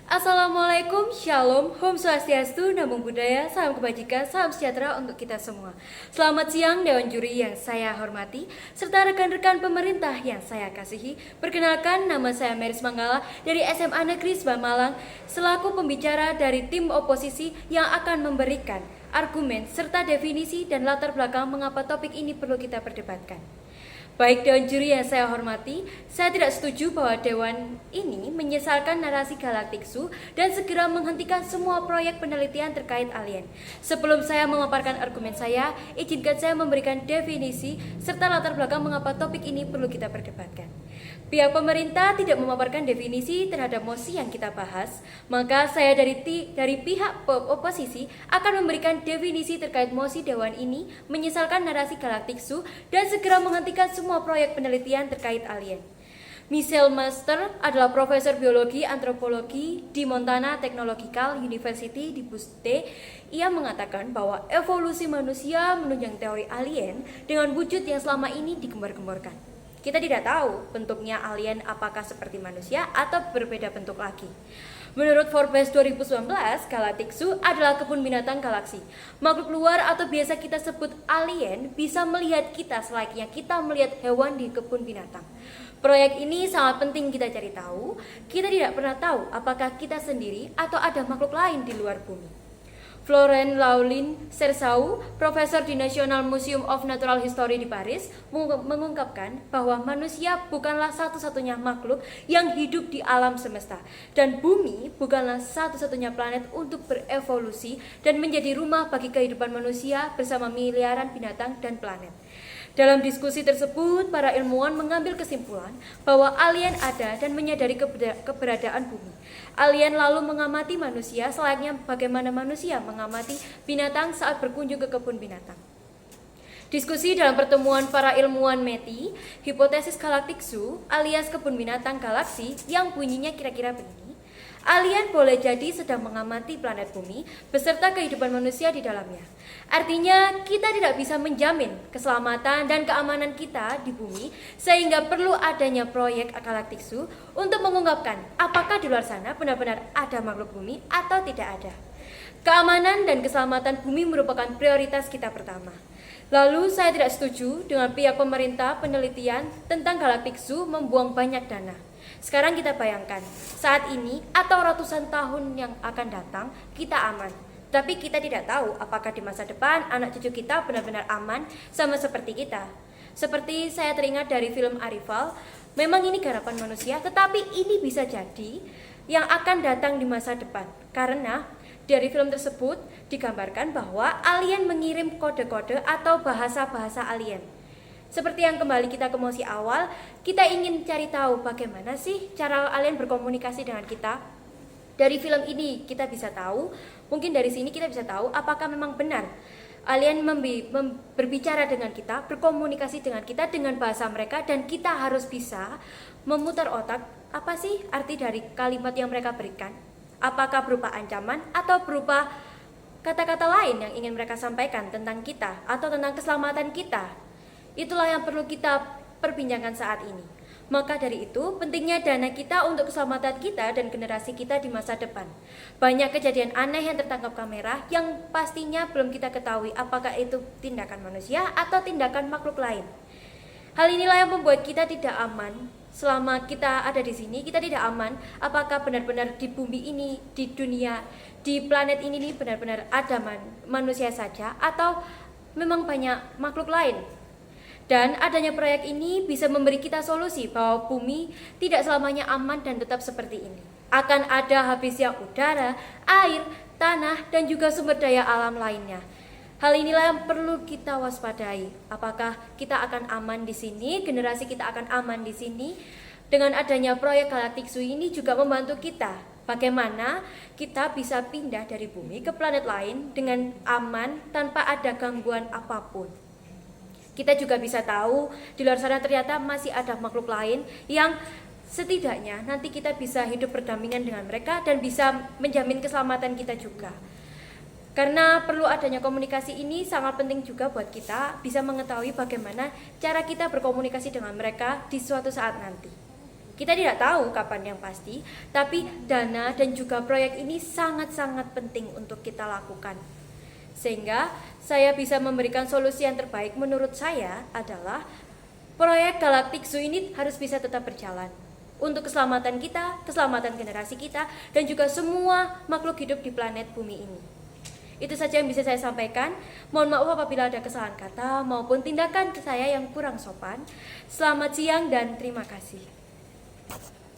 Assalamualaikum, Shalom, Om Swastiastu, Namo Buddhaya, Salam Kebajikan, Salam Sejahtera untuk kita semua. Selamat siang Dewan Juri yang saya hormati, serta rekan-rekan pemerintah yang saya kasihi. Perkenalkan, nama saya Meris Manggala dari SMA Negeri 9 Malang, selaku pembicara dari tim oposisi yang akan memberikan argumen serta definisi dan latar belakang mengapa topik ini perlu kita perdebatkan. Baik Dewan Juri yang saya hormati, saya tidak setuju bahwa Dewan ini menyesalkan narasi Galactic Zoo dan segera menghentikan semua proyek penelitian terkait alien. Sebelum saya memaparkan argumen saya, izinkan saya memberikan definisi serta latar belakang mengapa topik ini perlu kita perdebatkan. Pihak pemerintah tidak memaparkan definisi terhadap mosi yang kita bahas, maka saya dari pihak oposisi akan memberikan definisi terkait mosi Dewan ini menyesalkan narasi Galactic Zoo dan segera menghentikan semua proyek penelitian terkait alien. Michelle Master adalah profesor biologi antropologi di Montana Technological University di Butte. Ia mengatakan bahwa evolusi manusia menunjang teori alien dengan wujud yang selama ini digembar-gemborkan. Kita tidak tahu bentuknya alien apakah seperti manusia atau berbeda bentuk lagi. Menurut Forbes 2019, Galactic Zoo adalah kebun binatang galaksi. Makhluk luar atau biasa kita sebut alien bisa melihat kita selayaknya kita melihat hewan di kebun binatang. Proyek ini sangat penting kita cari tahu. Kita tidak pernah tahu apakah kita sendiri atau ada makhluk lain di luar bumi. Florent Laulin Sersau, profesor di National Museum of Natural History di Paris, mengungkapkan bahwa manusia bukanlah satu-satunya makhluk yang hidup di alam semesta, dan bumi bukanlah satu-satunya planet untuk berevolusi dan menjadi rumah bagi kehidupan manusia bersama miliaran binatang dan planet. Dalam diskusi tersebut, para ilmuwan mengambil kesimpulan bahwa alien ada dan menyadari keberadaan bumi. Alien lalu mengamati manusia selayaknya bagaimana manusia mengamati binatang saat berkunjung ke kebun binatang. Diskusi dalam pertemuan para ilmuwan METI, hipotesis Galactic Zoo alias kebun binatang galaksi yang bunyinya kira-kira begini. Alien boleh jadi sedang mengamati planet bumi beserta kehidupan manusia di dalamnya. Artinya kita tidak bisa menjamin keselamatan dan keamanan kita di bumi, sehingga perlu adanya proyek Galactic Zoo untuk mengungkapkan apakah di luar sana benar-benar ada makhluk bumi atau tidak ada. Keamanan dan keselamatan bumi merupakan prioritas kita pertama. Lalu saya tidak setuju dengan pihak pemerintah penelitian tentang Galactic Zoo membuang banyak dana. Sekarang kita bayangkan, saat ini atau ratusan tahun yang akan datang, kita aman. Tapi kita tidak tahu apakah di masa depan anak cucu kita benar-benar aman sama seperti kita. Seperti saya teringat dari film Arrival, memang ini garapan manusia, tetapi ini bisa jadi yang akan datang di masa depan. Karena dari film tersebut digambarkan bahwa alien mengirim kode-kode atau bahasa-bahasa alien. Seperti yang kembali kita ke mosi awal, kita ingin cari tahu bagaimana sih cara alien berkomunikasi dengan kita. Dari film ini kita bisa tahu, mungkin dari sini kita bisa tahu apakah memang benar alien berbicara dengan kita, berkomunikasi dengan kita dengan bahasa mereka, dan kita harus bisa memutar otak apa sih arti dari kalimat yang mereka berikan. Apakah berupa ancaman atau berupa kata-kata lain yang ingin mereka sampaikan tentang kita atau tentang keselamatan kita. Itulah yang perlu kita perbincangkan saat ini. Maka dari itu, pentingnya dana kita untuk keselamatan kita dan generasi kita di masa depan. Banyak kejadian aneh yang tertangkap kamera yang pastinya belum kita ketahui apakah itu tindakan manusia atau tindakan makhluk lain. Hal inilah yang membuat kita tidak aman. Selama kita ada di sini, kita tidak aman apakah benar-benar di bumi ini, di dunia, di planet ini benar-benar ada manusia saja atau memang banyak makhluk lain. Dan adanya proyek ini bisa memberi kita solusi bahwa bumi tidak selamanya aman dan tetap seperti ini. Akan ada habisnya udara, air, tanah, dan juga sumber daya alam lainnya. Hal inilah yang perlu kita waspadai. Apakah kita akan aman di sini, generasi kita akan aman di sini. Dengan adanya proyek Galactic Zoo ini juga membantu kita. Bagaimana kita bisa pindah dari bumi ke planet lain dengan aman tanpa ada gangguan apapun. Kita juga bisa tahu di luar sana ternyata masih ada makhluk lain yang setidaknya nanti kita bisa hidup berdampingan dengan mereka dan bisa menjamin keselamatan kita juga. Karena perlu adanya komunikasi ini sangat penting juga buat kita bisa mengetahui bagaimana cara kita berkomunikasi dengan mereka di suatu saat nanti. Kita tidak tahu kapan yang pasti, tapi dana dan juga proyek ini sangat-sangat penting untuk kita lakukan. Sehingga saya bisa memberikan solusi yang terbaik menurut saya adalah proyek Galactic Zoo ini harus bisa tetap berjalan. Untuk keselamatan kita, keselamatan generasi kita, dan juga semua makhluk hidup di planet bumi ini. Itu saja yang bisa saya sampaikan. Mohon maaf apabila ada kesalahan kata maupun tindakan saya yang kurang sopan. Selamat siang dan terima kasih.